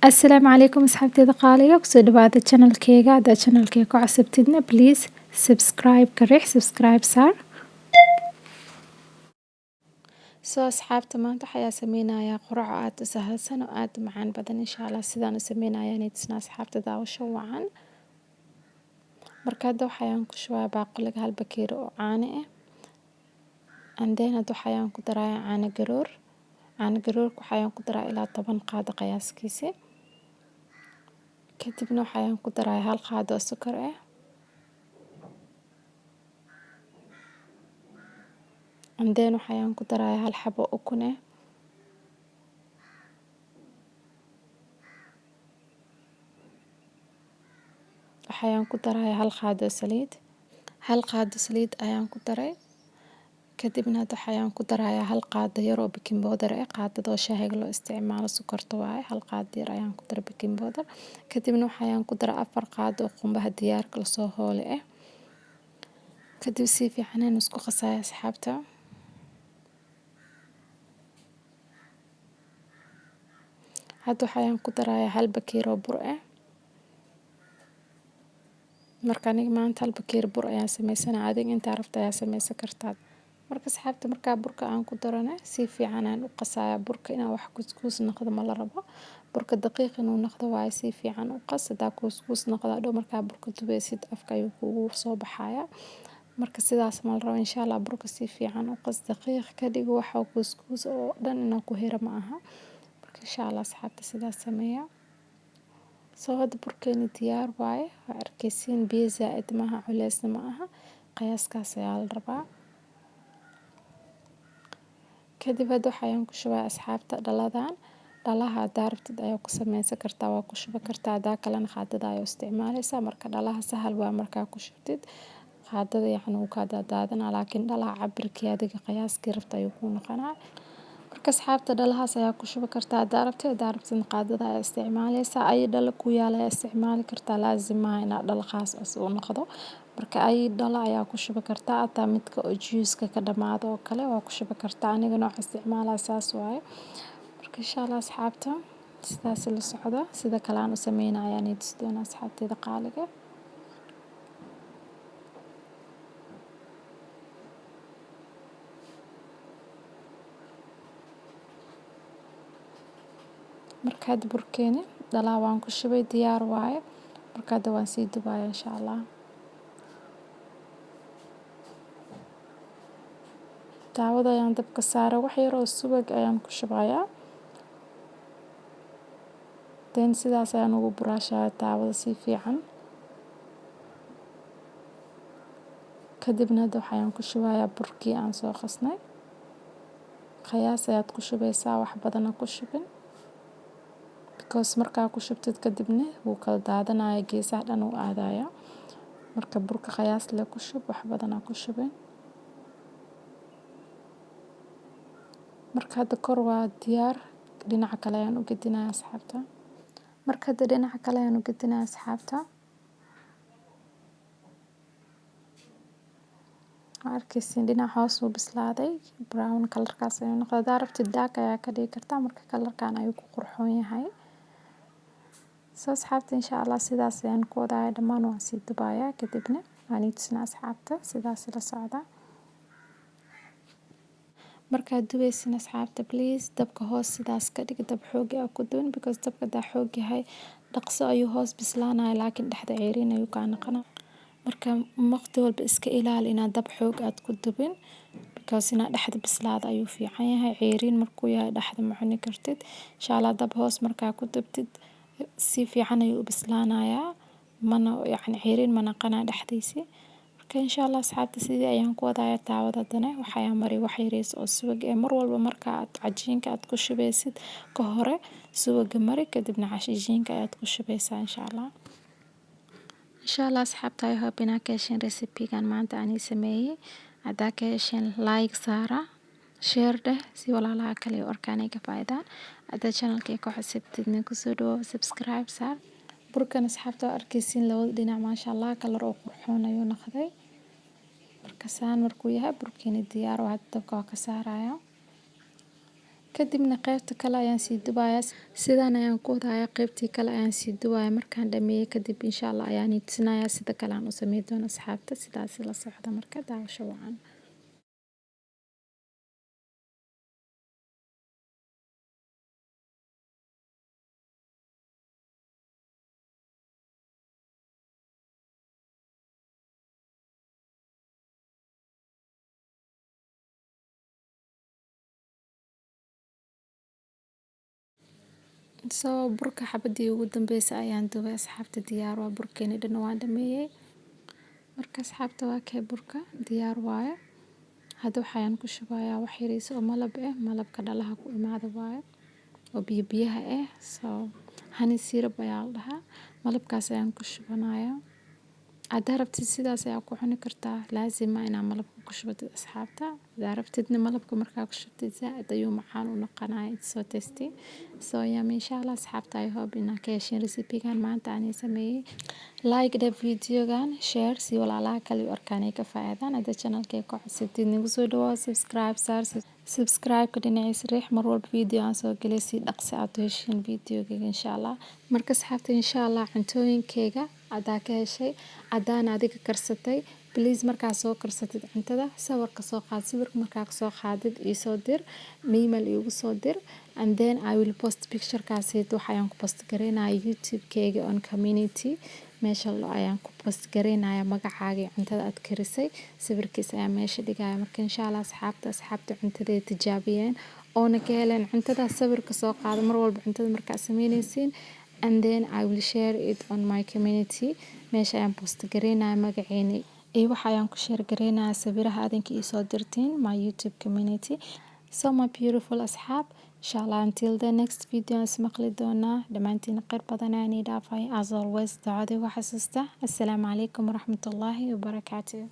Asalaamu calaykum asxaabteyda qaaliga kusoo dhawaada channelkeyga haddaad channelkeyga ku cusubtidna please subscribe ka riix subscribe saar asxaabta maanta waxaa sameynayaa quraac aad u sahlan oo aad u macaan badan insha Allah sidaan u sameynayaan tusna asxaabta daawasho wacan marka hadda waxaan ku shubayaa baaquliga hal bakeeri oo caano ah and then hadda waxaan ku darayaa caano garoor waxaan ku daraa ilaa 10 qaado qiyaaskiisa kadibna waxaan ku darayaa hal qaado oo sokor ah and then waxaan ku darayaa hal xabo ukun ah waxaan ku darayaa hal qaado saliid ayaan ku daray kadibna waxaan ku darayaa hal qaado yar oo baking powder ah qaadada shaahiga loo isticmaalo sokorta waaye hal qaado yar ayaan ku daray baking powder kadibna waxaan ku daraa 4 qaado oo qumbaha diyaarka la soo hoolay ah kadib si fiican aan isku qasayaa asxaabta hadda waxaan ku darayaa hal bakeeri oo bur ah marka aniga maanta hal bakeeri bur ayaan sameysanayaa adiga inta rabta ayaa sameysan kartaa marka asxaabta marka burka aan ku darana si fiican aan u qasayaa burka inaan wax kuskus noqdo ma la rabo burka daqiiq inuu noqdo waaye si fiican u qas hadaa kuskus noqdo dhow marka burka dubeysid afka ayuu kugu soo baxayaa marka sidaas ma la rabo insha Allah burka si fiican u qas daqiiq ka dhig waxa kuskus oo dhan inuu ku hiro ma aha marka insha Allah asxaabta sidaas sameeya soo hada burkeeni diyaar waaye waa arkeysiin biyo zaid maaha culeysna ma aha qiyaaskaas ayaa la rabaa kadib hadda waxaan ku shubayaa asxaabta dhalaha daarabtid ayaa ku sameysan kartaa waa ku shuba kartaa hadaa kalena qaadada ayaa isticmaalaysaa marka dhalaha sahal waa markaa ku shubtid qaadada yacni uu ka daadaadanaa laakiin dhalaha cabirkii adiga qiyaaskii rabta ayuu ku noqonaa marka asxaabta dhalahaas ayaa ku shuba kartaa daarabtid qaadada ayaa isticmaalaysaa ay dhala ku yaal ayaa isticmaali kartaa laazim maaha inaad dhal khaas u noqdo marka ay dhala ayaa ku shuba kartaa hataa midka oo juice ka dhamaado oo kale waa ku shuba kartaa aniga nooc isticmaalaa saas waaye marka insha Allah asxaabta sidaas la socda sida kale aan u sameynayaa inay tusdoona asxaabteyda qaaliga marka hadda burkeeni dhalaa waan ku shubay diyaar waaye marka hadda waan sii dubayaa insha Allah daawada ayaan dabka saaray wax yar oo subag ayaan ku shubayaa sidaas ayaan ugu buraashayaa daawada si fiican kadibna hadda waxaan ku shubayaa burkii aan soo qasnay qiyaas ayaad ku shubaysaa wax badan ku shubin because markaa ku shubtid kadibna wuu kala daadanayaa geesaha dhan uu aadayaa marka burka qiyaas leh ku shub wax badan ku shubin marka hadda kor waa diyaar dhinaca kale ayaan u gedinayaa asxaabta marka hadda dhinaca kale ayaan u gedinayaa asxaabta arkaysiin dhinaca hoos uu bislaaday brown kalarkaas ayuu noqday daarabtid dark ayaa ka dhigi kartaa marka kalarkan ayuu ku qurxoon yahay asxaabta insha Allah sidaas ayaan ku wadaaya dhammaan waan sii dubayaa kadibna waan tusnaa asxaabta sidaas la socda markaad dubaysin asxaabta please dabka hoos sidaas ka dhig dab xoog ah ku duun because dabka daa xoog yahay dhaqso ayuu hoos bislaanaya laakiin dhexda ceeriin ayuu ka noqonaa marka waqti walba iska ilaali inaad dab xoog aad ku dubin because inaad dhexda bislaada ayuu fiican yahay ceeriin markuu yahay dhexda ma cuni kartid insha Allah dab hoos markaa ku dubtid si fiican ayuu u bislaanayaa mana yacni ceeriin ma naqanaa dhexdiisa marka insha Allah asxaabta sidii ayaan ku wadaaya daawada dana waxaan mari wax yariis oo subag ee mar walba marka aad cajiinka aad ku shubaysid ka hore subaga mari kadibna cajiinka aad ku shubaysaa insha Allah insha Allah asxaabta I hope inaad ka hesheen recipe-gan maanta aan sameeyay hadaa ka hesheen like saara share dheh si walaalaha kale u arkaan ay ka faa'iidaan hadaa channelkayga ku xisabtidna ku soo dhawaada subscribe saar burkan asxaabta arkaysiin labada dhinac maasha Allah kalar oo qurxoon ayuu noqday marka saan markuu yahay burkeeni diyaar waa dabka ka saaraya kadibna qaybta kale ayaan sii dubayaa. Sidaan ayaan ku wadayaa, qaybtii kale ayaan sii dubayaa. Markaan dhameeyo kadib insha Allah ayaan tusinayaa sida kale aan u sameyn doono asxaabta. Sidaas la socda marka daawasho wacan. Burka xabadii ugu dambeysay ayaan dubay asxaabta. Diyaar waa burkeeni dhan waan dhameeyay. Marka asxaabta waa kee burka diyaar waaye. Hadda waxaan ku shubayaa wax yariis oo malab ah, malabka dhalaha ku imaada waaye oo biyaha ah. Honey syrup ayaa la dhahaa. Malabkaas ayaan ku shubanayaa. Haddaad rabtid sidaas ayaa ku cuni kartaa. Laazim ah inaad malabka ku shubatid asxaabta. Haddaad rabtidna malabka markaa ku shubtid zaaid ayuu macaan u noqonayaa. It's so tasty. Yeah, insha Allah asxaabta I hope inaad ka heshin recipe-gan maanta aan sameeyay. Like the video-gan, share si walaalaha kale u arkaan ay ka faa'iidaan. Hadda channel-kay ku cusubtid nagu soo dhawaad, subscribe ka dhinaciisa riix mar walba video aan soo galay si dhaqso aad u heshin video-gayga insha Allah. Marka asxaabta insha Allah cuntooyinkayga adaa ka heshay, adaan adiga karsatay. Please markaa soo karsatid cuntada sawirka soo qaad. Sawirka markaa soo qaadid ii soo dir, email iigu soo dir, and then I will post picture-kaasi waxaan ku post gareynayaa YouTube-kayga on community. Meesha ayaan ku post gareynayaa magacaaga cuntada aad karisay. Sawirkiisa ayaa meesha dhigaya. Marka insha Allah asxaabta cuntada tijaabiyeen oo na ka heleen cuntada sawirka soo qaado mar walba cuntada markaa sameynaysiin. And then I will share it on my community. Meesha ayaan post gareynayaa magaceeni. Waxaan ku share gareynayaa sawiraha adinka ii soo dirtiin my YouTube community. So my beautiful asxaab. Insha Allah until the next video ismaqli doonaa. Dhamaantiin khayr badan ayaan idhaafay. As always ducada igu xasuusta. Assalaamu calaykum waraxmatullaahi wabarakaatuh.